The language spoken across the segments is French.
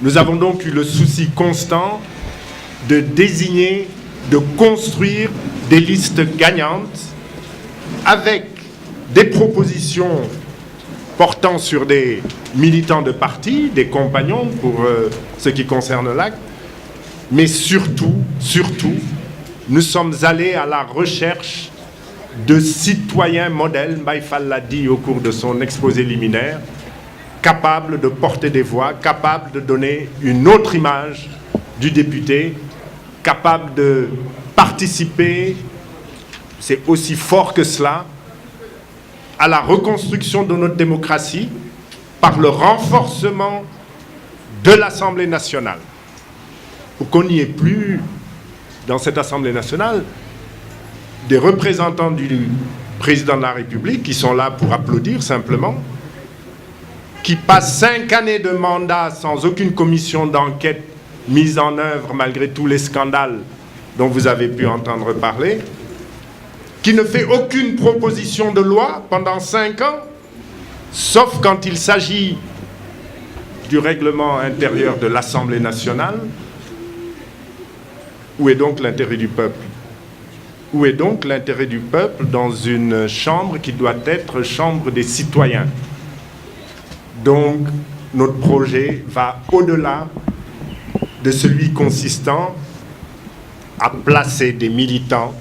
Nous avons donc eu le souci constant de désigner, de construire des listes gagnantes avec des propositions portant sur des militants de parti, des compagnons pour ce qui concerne l'acte, mais surtout, nous sommes allés à la recherche de citoyens modèles, Mbaye Fall l'a dit au cours de son exposé liminaire, capables de porter des voix, capables de donner une autre image du député, capables de participer, c'est aussi fort que cela, à la reconstruction de notre démocratie par le renforcement de l'Assemblée nationale. Pour qu'on n'y ait plus, dans cette Assemblée nationale, des représentants du président de la République qui sont là pour applaudir simplement, qui passent 5 années de mandat sans aucune commission d'enquête mise en œuvre malgré tous les scandales dont vous avez pu entendre parler, qui ne fait aucune proposition de loi pendant 5 ans, sauf quand il s'agit du règlement intérieur de l'Assemblée nationale. Où est donc l'intérêt du peuple? Où est donc l'intérêt du peuple dans une chambre qui doit être chambre des citoyens? Donc, notre projet va au-delà de celui consistant à placer des militants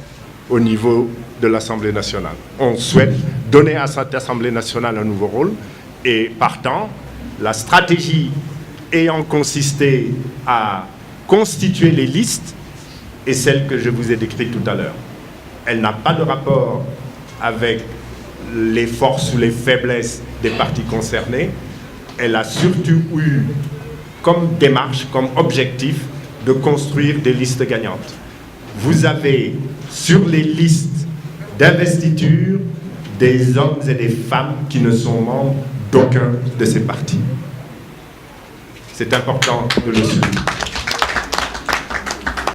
au niveau de l'Assemblée nationale. On souhaite donner à cette Assemblée nationale un nouveau rôle et partant, la stratégie ayant consisté à constituer les listes est celle que je vous ai décrite tout à l'heure. Elle n'a pas de rapport avec les forces ou les faiblesses des partis concernés. Elle a surtout eu comme démarche, comme objectif, de construire des listes gagnantes. Vous avez sur les listes d'investiture des hommes et des femmes qui ne sont membres d'aucun de ces partis. C'est important de le souligner.